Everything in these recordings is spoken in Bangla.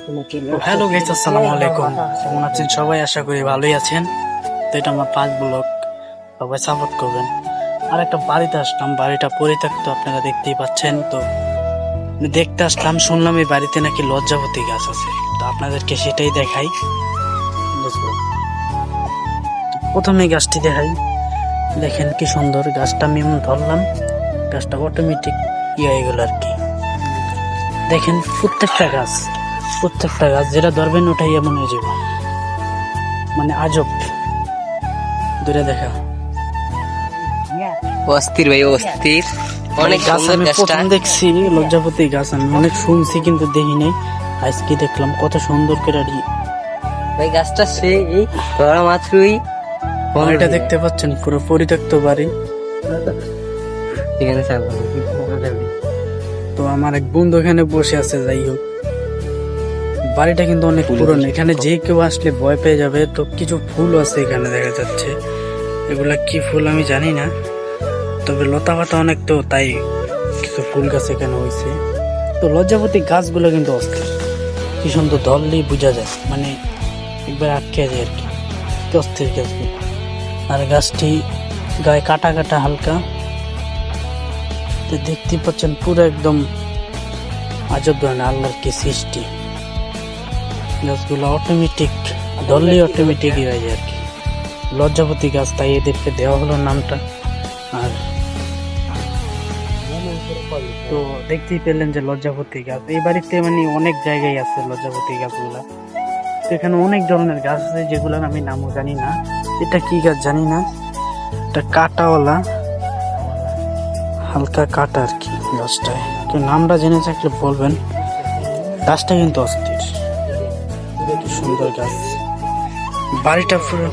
হ্যালো গাইস, আসসালামু আলাইকুম। কেমন আছেন সবাই? আশা করি ভালোই আছেন। তো এটা আমার ফার্স্ট ব্লগ, সবাই সাপোর্ট করবেন। আর একটা বাড়িতে আসলাম, বাড়িটা পরিত্যক্ত, আপনারা দেখতেই পাচ্ছেন। তো আমি দেখতে আসলাম, শুনলাম এই বাড়িতে নাকি লজ্জাবতী গাছ আছে। তো আপনাদেরকে সেটাই দেখাই। প্রথমে গাছটি দেখাই, দেখেন কি সুন্দর গাছটা। আমি এমন ধরলাম, গাছটা অটোমেটিক হয়ে গেল আর কি। দেখেন প্রত্যেকটা গাছ যেটা ধরবেন ওটাই এমন হয়ে যাবে, মানে আজব দূরে দেখা। অস্থির ভাই, অস্থির। অনেক গাছ সুন্দর আমি গাছটা। প্রথম দেখছি লজ্জাপতি গাছ, আমি অনেক শুনছি কিন্তু দেখি নাই। আজকে দেখলাম কত সুন্দর করে। ভাই গাছটা সেই ধরা মাত্রই বাড়িটা দেখতে পাচ্ছেন, পুরো পরিত্যক্ত বাড়ি। এখানে তো আমার এক বন্ধু এখানে বসে আছে। যাই হোক, বাড়িটা কিন্তু অনেক পুরনো। এখানে যে কেউ আসলে ভয় পেয়ে যাবে। তো কিছু ফুল আছে এখানে দেখা যাচ্ছে, এগুলা কি ফুল আমি জানি না, তবে লতা পাতা অনেক, তো তাই কিছু ফুল গাছ এখানে হয়েছে। তো লজ্জাপতি গাছগুলো কিন্তু অস্থির, কি সুন্দর ধরলেই বোঝা যায়, মানে একবার আটকে যায় আর কি। কি অস্থির গাছগুলো। আর গাছটি গায়ে কাটা কাটা হালকা, তো দেখতে পাচ্ছেন পুরো একদম আজব ধরনের আল্লাহর কি সৃষ্টি। গাছগুলো অটোমেটিক ধরলেই অটোমেটিক হয়ে যায় আর কি। লজ্জাপতি গাছ, তাই এদেরকে দেওয়া হলো নামটা। আর তো দেখতেই পেলেন যে লজ্জাপতি গাছ এই বাড়িতে মানে অনেক জায়গায় আছে লজ্জাপতি গাছগুলা। তো এখানে অনেক ধরনের গাছ আছে যেগুলোর আমি নামও জানি না। এটা কি গাছ জানি না, এটা কাটাওয়ালা, হালকা কাটা আর কি গাছটায়। তো নামটা জেনে থাকলে বলবেন। গাছটা কিন্তু অস্থির, কি সুন্দর গাছ। বাড়িটা পুরো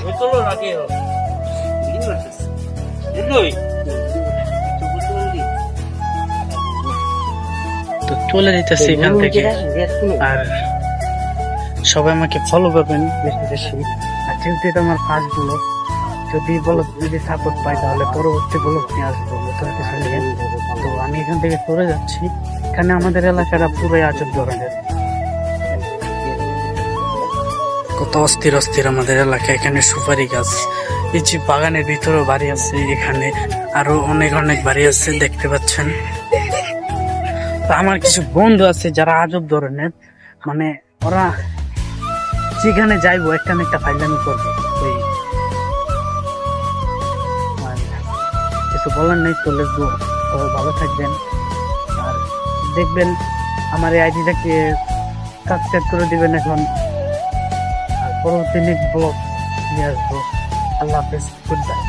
তো চলে যেতেছে এখান থেকে। আর সবাই আমাকে ফলো করবেন বেশি বেশি। আর যেহেতু এটা আমার ফার্স্ট ব্লগ, যদি সাপোর্ট পাই তাহলে পরবর্তী ব্লগ নিয়ে আসবো নতুন কিছু নিয়ে। তো আমি এখান থেকে চলে যাচ্ছি। এখানে আমাদের এলাকাটা পুরোই আজব ধরনের, কত অস্থির অস্থির আমাদের এলাকা। এখানে সুপারি গাছ, এই যে বাগানের ভিতরেও বাড়ি আছে, এখানে আরো অনেক অনেক বাড়ি আছে দেখতে পাচ্ছেন। তো আমার কিছু বন্ধু আছে যারা আজব ধরনের, মানে ওরা যেখানে যাইবো একটা না একটা ফাইলামি করবে। ওই কিছু বলার নেই, চলে যাবো। সবাই ভালো থাকবেন। আর দেখবেন আমার এই আইডিটাকে সাবস্ক্রাইব করে দিবেন এখন। আর পরবর্তী নেক্সট ব্লগ নিয়ে আসবো। আল্লাহ হাফেজ, গুড বাই।